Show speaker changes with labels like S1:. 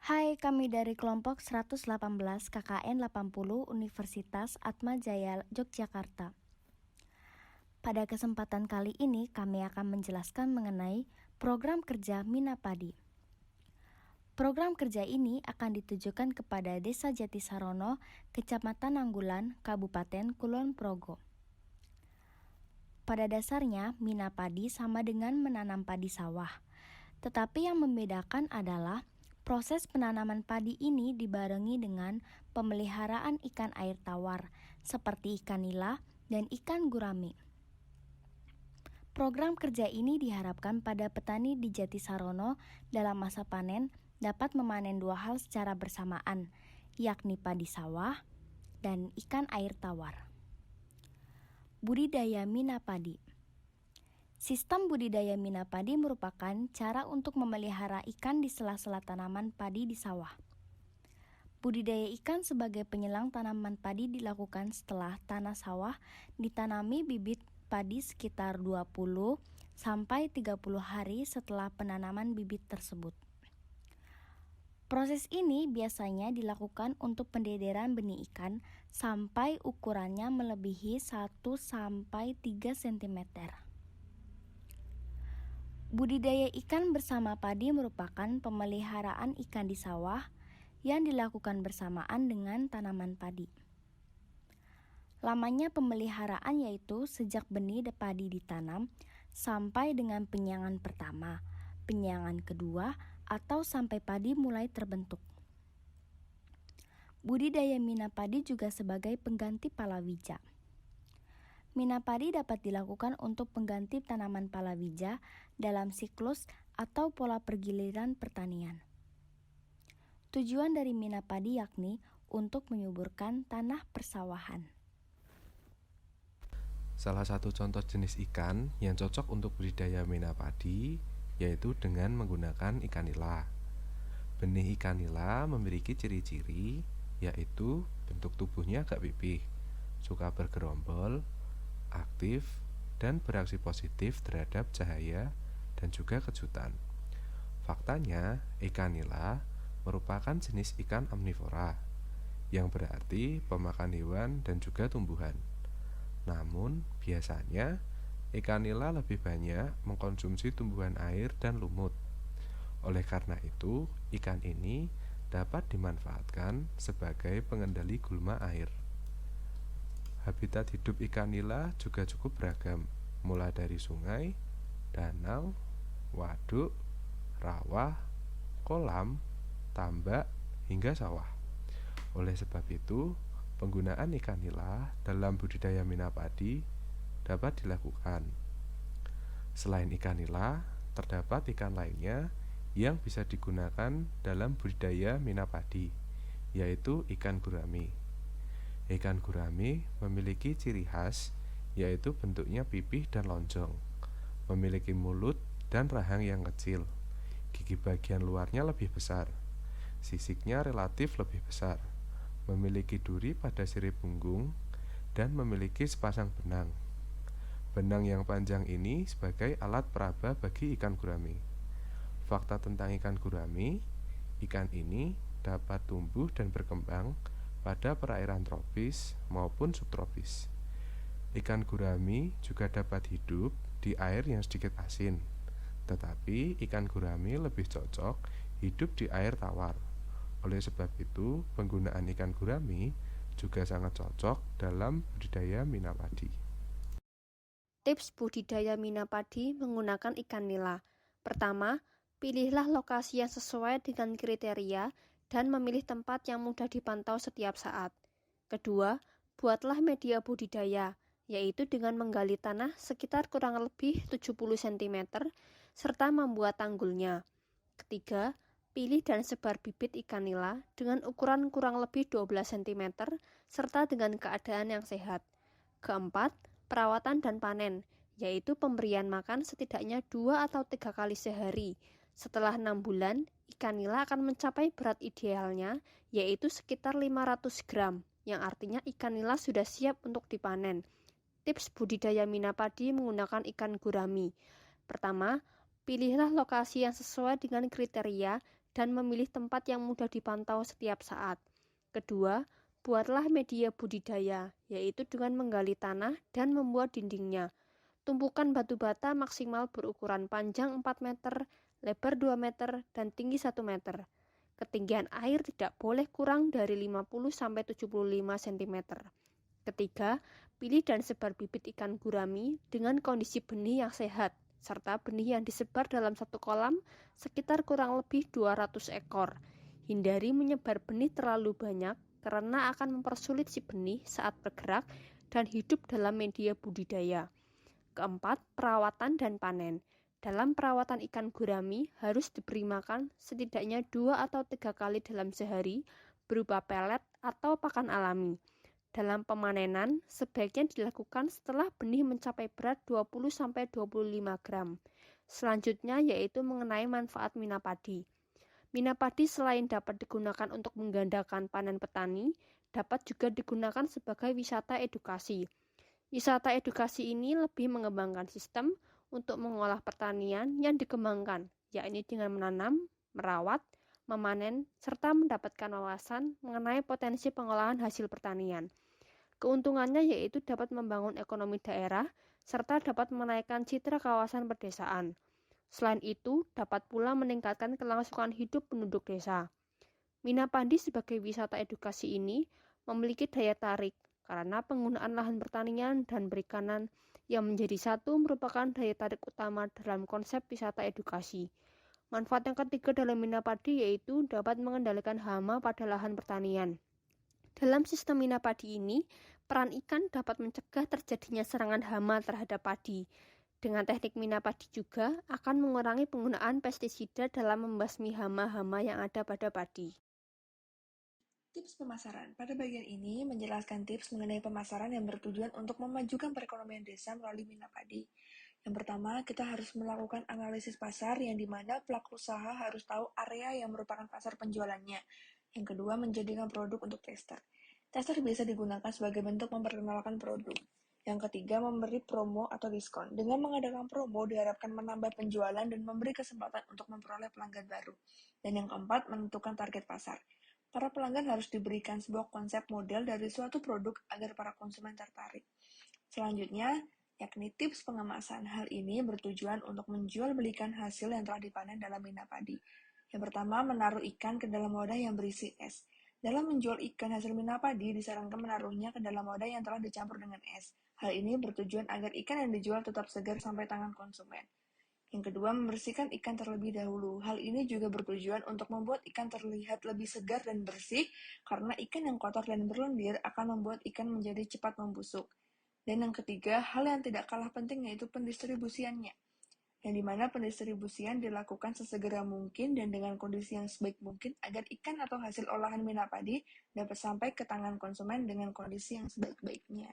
S1: Hai, kami dari kelompok 118 KKN 80 Universitas Atmajaya Yogyakarta. Pada kesempatan kali ini kami akan menjelaskan mengenai program kerja Minapadi. Program kerja ini akan ditujukan kepada Desa Jatisarono, Kecamatan Nanggulan, Kabupaten Kulon Progo. Pada dasarnya, Minapadi sama dengan menanam padi sawah. Tetapi yang membedakan adalah proses penanaman padi ini dibarengi dengan pemeliharaan ikan air tawar seperti ikan nila dan ikan gurami. Program kerja ini diharapkan pada petani di Jatisarono dalam masa panen dapat memanen dua hal secara bersamaan, yakni padi sawah dan ikan air tawar. Budidaya Minapadi. Sistem budidaya Minapadi merupakan cara untuk memelihara ikan di sela-sela tanaman padi di sawah. Budidaya ikan sebagai penyelang tanaman padi dilakukan setelah tanah sawah ditanami bibit padi sekitar 20 sampai 30 hari setelah penanaman bibit tersebut. Proses ini biasanya dilakukan untuk pendederan benih ikan sampai ukurannya melebihi 1 sampai 3 cm. Budidaya ikan bersama padi merupakan pemeliharaan ikan di sawah yang dilakukan bersamaan dengan tanaman padi. Lamanya pemeliharaan yaitu sejak benih padi ditanam sampai dengan penyiangan pertama, penyiangan kedua, atau sampai padi mulai terbentuk. Budidaya Minapadi juga sebagai pengganti palawija. Minapadi dapat dilakukan untuk pengganti tanaman palawija dalam siklus atau pola pergiliran pertanian. Tujuan dari Minapadi yakni untuk menyuburkan tanah persawahan.
S2: Salah satu contoh jenis ikan yang cocok untuk budidaya Minapadi yaitu dengan menggunakan ikan nila. Benih ikan nila memiliki ciri-ciri yaitu bentuk tubuhnya agak pipih, suka bergerombol, aktif, dan bereaksi positif terhadap cahaya dan juga kejutan. Faktanya, ikan nila merupakan jenis ikan omnivora, yang berarti pemakan hewan dan juga tumbuhan. Namun, biasanya ikan nila lebih banyak mengkonsumsi tumbuhan air dan lumut. Oleh karena itu, ikan ini dapat dimanfaatkan sebagai pengendali gulma air. Habitat hidup ikan nila juga cukup beragam, mulai dari sungai, danau, waduk, rawa, kolam, tambak, hingga sawah. Oleh sebab itu, penggunaan ikan nila dalam budidaya Minapadi dapat dilakukan. Selain ikan nila, terdapat ikan lainnya yang bisa digunakan dalam budidaya Minapadi, yaitu ikan gurami. Ikan gurami memiliki ciri khas, yaitu bentuknya pipih dan lonjong, memiliki mulut dan rahang yang kecil, gigi bagian luarnya lebih besar, sisiknya relatif lebih besar, memiliki duri pada sirip punggung, dan memiliki sepasang benang. Benang yang panjang ini sebagai alat peraba bagi ikan gurami. Fakta tentang ikan gurami, ikan ini dapat tumbuh dan berkembang pada perairan tropis maupun subtropis. Ikan gurami juga dapat hidup di air yang sedikit asin, tetapi ikan gurami lebih cocok hidup di air tawar. Oleh sebab itu, penggunaan ikan gurami juga sangat cocok dalam budidaya Minapadi.
S3: Tips budidaya Minapadi menggunakan ikan nila. Pertama, pilihlah lokasi yang sesuai dengan kriteria dan memilih tempat yang mudah dipantau setiap saat. Kedua, buatlah media budidaya, yaitu dengan menggali tanah sekitar kurang lebih 70 cm serta membuat tanggulnya. Ketiga, pilih dan sebar bibit ikan nila dengan ukuran kurang lebih 12 cm serta dengan keadaan yang sehat. Keempat, perawatan dan panen, yaitu pemberian makan setidaknya 2 atau 3 kali sehari. Setelah 6 bulan, ikan nila akan mencapai berat idealnya, yaitu sekitar 500 gram, yang artinya ikan nila sudah siap untuk dipanen. Tips budidaya Minapadi menggunakan ikan gurami. Pertama, pilihlah lokasi yang sesuai dengan kriteria dan memilih tempat yang mudah dipantau setiap saat. Kedua, buatlah media budidaya, yaitu dengan menggali tanah dan membuat dindingnya. Tumpukan batu bata maksimal berukuran panjang 4 meter, lebar 2 meter, dan tinggi 1 meter. Ketinggian air tidak boleh kurang dari 50-75 cm. Ketiga, pilih dan sebar bibit ikan gurami dengan kondisi benih yang sehat, serta benih yang disebar dalam satu kolam sekitar kurang lebih 200 ekor. Hindari menyebar benih terlalu banyak karena akan mempersulit si benih saat bergerak dan hidup dalam media budidaya. Keempat, perawatan dan panen. Dalam perawatan ikan gurami harus diberi makan setidaknya 2 atau 3 kali dalam sehari berupa pelet atau pakan alami. Dalam pemanenan, sebaiknya dilakukan setelah benih mencapai berat 20-25 gram. Selanjutnya yaitu mengenai manfaat mina padi. Mina padi selain dapat digunakan untuk menggandakan panen petani, dapat juga digunakan sebagai wisata edukasi. Wisata edukasi ini lebih mengembangkan sistem untuk mengolah pertanian yang dikembangkan, yakni dengan menanam, merawat, memanen, serta mendapatkan wawasan mengenai potensi pengolahan hasil pertanian. Keuntungannya yaitu dapat membangun ekonomi daerah, serta dapat menaikkan citra kawasan pedesaan. Selain itu, dapat pula meningkatkan kelangsungan hidup penduduk desa. Mina padi sebagai wisata edukasi ini memiliki daya tarik karena penggunaan lahan pertanian dan perikanan yang menjadi satu merupakan daya tarik utama dalam konsep wisata edukasi. Manfaat yang ketiga dalam mina padi yaitu dapat mengendalikan hama pada lahan pertanian. Dalam sistem mina padi ini, peran ikan dapat mencegah terjadinya serangan hama terhadap padi. Dengan teknik mina padi juga akan mengurangi penggunaan pestisida dalam membasmi hama-hama yang ada pada padi.
S4: Tips pemasaran. Pada bagian ini menjelaskan tips mengenai pemasaran yang bertujuan untuk memajukan perekonomian desa melalui mina padi. Yang pertama, kita harus melakukan analisis pasar yang dimana pelaku usaha harus tahu area yang merupakan pasar penjualannya. Yang kedua, menjadikan produk untuk tester. Tester bisa digunakan sebagai bentuk memperkenalkan produk. Yang ketiga, memberi promo atau diskon. Dengan mengadakan promo, diharapkan menambah penjualan dan memberi kesempatan untuk memperoleh pelanggan baru. Dan yang keempat, menentukan target pasar. Para pelanggan harus diberikan sebuah konsep model dari suatu produk agar para konsumen tertarik. Selanjutnya, yakni tips pengemasan. Hal ini bertujuan untuk menjual belikan hasil yang telah dipanen dalam mina padi. Yang pertama, menaruh ikan ke dalam wadah yang berisi es. Dalam menjual ikan hasil mina padi, disarankan menaruhnya ke dalam wadah yang telah dicampur dengan es. Hal ini bertujuan agar ikan yang dijual tetap segar sampai tangan konsumen. Yang kedua, membersihkan ikan terlebih dahulu. Hal ini juga bertujuan untuk membuat ikan terlihat lebih segar dan bersih, karena ikan yang kotor dan berlendir akan membuat ikan menjadi cepat membusuk. Dan yang ketiga, hal yang tidak kalah penting yaitu pendistribusiannya, yang dimana pendistribusian dilakukan sesegera mungkin dan dengan kondisi yang sebaik mungkin agar ikan atau hasil olahan mina padi dapat sampai ke tangan konsumen dengan kondisi yang sebaik-baiknya.